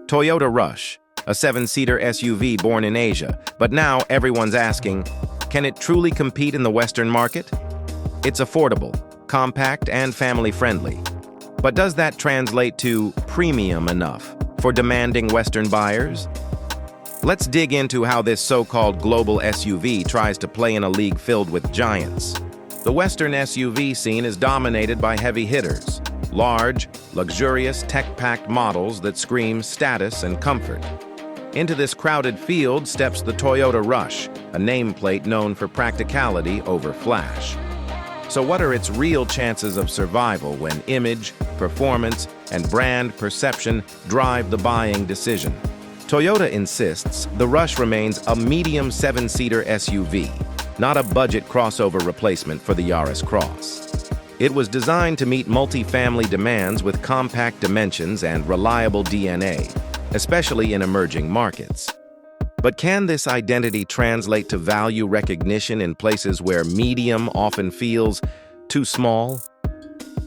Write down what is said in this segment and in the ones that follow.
Toyota Rush, a 7-seater SUV born in Asia, but now everyone's asking, can it truly compete in the Western market? It's affordable, compact, and family-friendly. But does that translate to premium enough for demanding Western buyers? Let's dig into how this so-called global SUV tries to play in a league filled with giants. The Western SUV scene is dominated by heavy hitters, large, luxurious, tech-packed models that scream status and comfort. Into this crowded field steps the Toyota Rush, a nameplate known for practicality over flash. So what are its real chances of survival when image, performance, and brand perception drive the buying decision? Toyota insists the Rush remains a medium 7-seater SUV, not a budget crossover replacement for the Yaris Cross. It was designed to meet multi-family demands with compact dimensions and reliable DNA, especially in emerging markets. But can this identity translate to value recognition in places where medium often feels too small?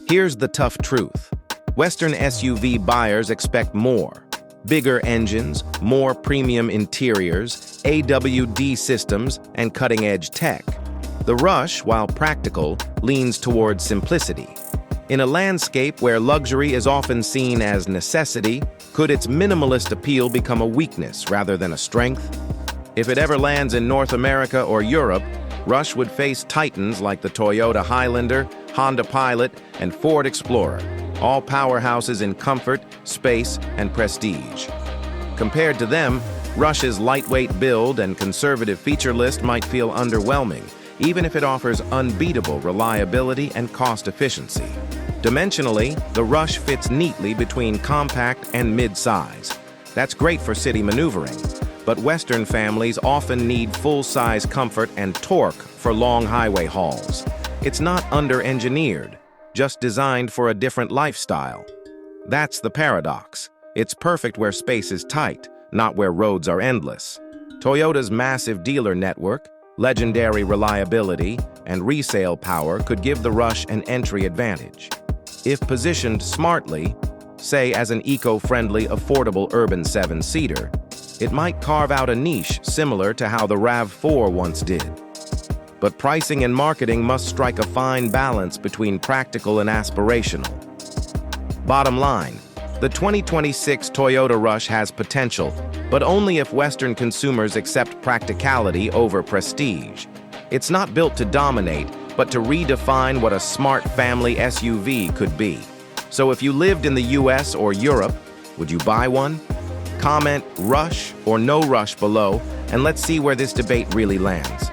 Here's the tough truth. Western SUV buyers expect more. Bigger engines, more premium interiors, AWD systems, and cutting-edge tech. The Rush, while practical, leans towards simplicity. In a landscape where luxury is often seen as necessity, could its minimalist appeal become a weakness rather than a strength? If it ever lands in North America or Europe, Rush would face titans like the Toyota Highlander, Honda Pilot, and Ford Explorer, all powerhouses in comfort, space, and prestige. Compared to them, Rush's lightweight build and conservative feature list might feel underwhelming, even if it offers unbeatable reliability and cost efficiency. Dimensionally, the Rush fits neatly between compact and mid-size. That's great for city maneuvering, but Western families often need full-size comfort and torque for long highway hauls. It's not under-engineered, just designed for a different lifestyle. That's the paradox. It's perfect where space is tight, not where roads are endless. Toyota's massive dealer network, legendary reliability, and resale power could give the Rush an entry advantage. If positioned smartly, say as an eco-friendly, affordable urban 7-seater, it might carve out a niche similar to how the RAV4 once did. But pricing and marketing must strike a fine balance between practical and aspirational. Bottom line, the 2026 Toyota Rush has potential, but only if Western consumers accept practicality over prestige. It's not built to dominate, but to redefine what a smart family SUV could be. So if you lived in the US or Europe, would you buy one? Comment Rush or no Rush below, and let's see where this debate really lands.